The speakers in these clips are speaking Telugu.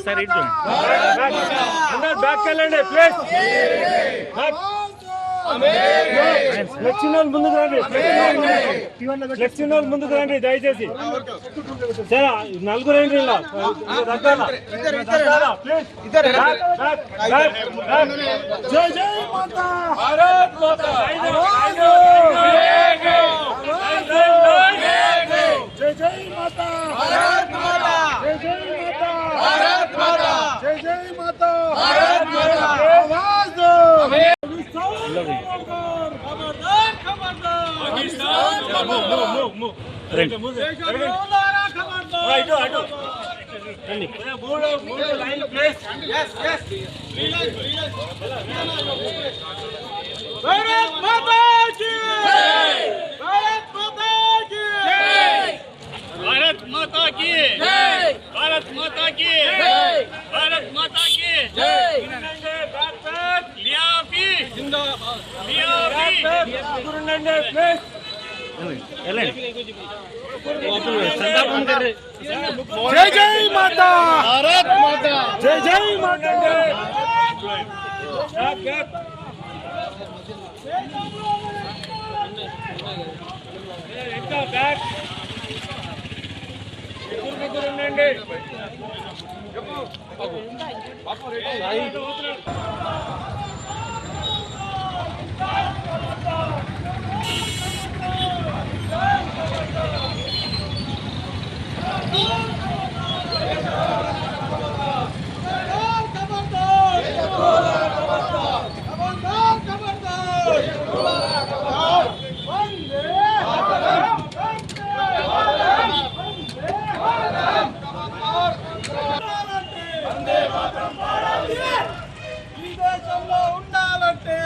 सर इट बैक వెళ్ళండి ప్లీజ్ ఫ్లెక్సినల్ ముందుకు రండి ఫ్లెక్సినల్ ముందుకు రండి దయచేసి సరే నలుగురు రండి ఇలా రద్దాల ప్లీజ్ జై జై మాతా భారత్ మాతా జై జై మాతా భారత్ మాతా జై జై మాతా భారత్ మాతా జై జై మాతా భారత్ మాతా आवाज दो खबरदार खबरदार पाकिस्तान मूव राइट రండి మూడు లైన్ ప్లేస్ yes భారత్ మాతా కీ జై భారత్ మాతా కీ జై भारत माता की जय भारत माता की जय भारत माता की जय लियाफी जिंदाबाद लियाफी गुरुनंदे प्लीज जय जय माता भारत माता जय जय माता बैक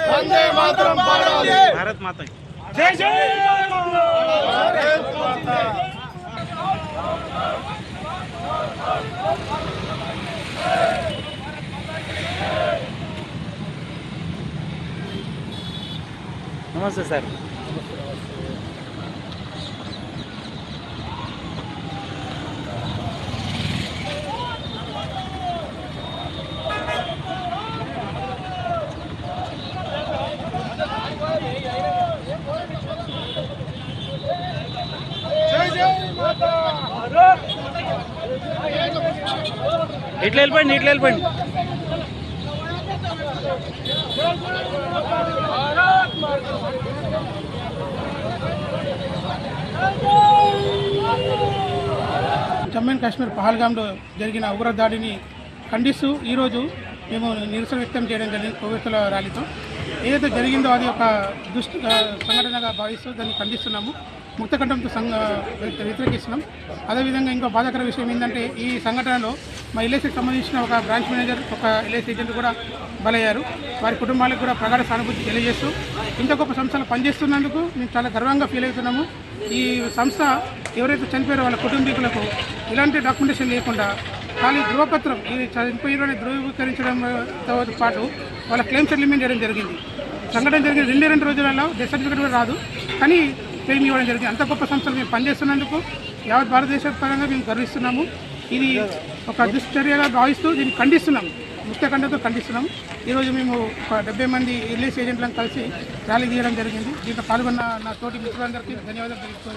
वंदे मातरम भारत माता जय जय भारत माता नमस्ते सर ఇట్లా వెళ్ళిపోండి జమ్మూ అండ్ కాశ్మీర్ పహల్గామ్లో జరిగిన ఉగ్ర దాడిని ఖండిస్తూ ఈరోజు మేము నిరసన వ్యక్తం చేయడం జరిగింది కొవ్వొత్తుల ర్యాలీతో. ఏదైతే జరిగిందో అది ఒక సంఘటనగా భావిస్తూ దాన్ని ఖండిస్తున్నాము, ముక్తకంఠంతో వ్యతిరేకిస్తున్నాం. అదేవిధంగా ఇంకో బాధాకర విషయం ఏంటంటే ఈ సంఘటనలో మా ఎల్ఐసికి సంబంధించిన ఒక బ్రాంచ్ మేనేజర్, ఒక ఎల్ఐసి ఏజెంట్ కూడా బలయ్యారు. వారి కుటుంబాలకు కూడా ప్రగాఢ సానుభూతి తెలియజేస్తూ ఇంత గొప్ప సంస్థలో పనిచేస్తున్నందుకు మేము చాలా గర్వంగా ఫీల్ అవుతున్నాము. ఈ సంస్థ ఎవరైతే చనిపోయారో వాళ్ళ కుటుంబీకులకు ఇలాంటి డాక్యుమెంటేషన్ లేకుండా ఖాళీ ధృవపత్రం ఇది చనిపోయిన ధృవీకరించడంతో పాటు వాళ్ళ క్లెయిమ్ సెటిల్మెంట్ చేయడం జరిగింది. సంఘటన జరిగిన 2 రోజులలో డెత్ సర్టిఫికేట్ కూడా రాదు, కానీ క్లెయిమ్ ఇవ్వడం జరిగింది. అంత గొప్ప సంస్థలు మేము పనిచేస్తున్నందుకు యావత్ భారతదేశ పరంగా మేము గర్విస్తున్నాము. ఇది ఒక దుశ్చర్యగా భావిస్తూ దీన్ని ఖండిస్తున్నాము, ముక్తకంఠంతో ఖండిస్తున్నాము. ఈరోజు మేము ఒక 70 మంది ఎల్ఐసి ఏజెంట్లను కలిసి ర్యాలీ తీయడం జరిగింది. దీంట్లో పాల్గొన్న నా తోటి మిత్రులందరికీ ధన్యవాదాలు తెలుపుతూ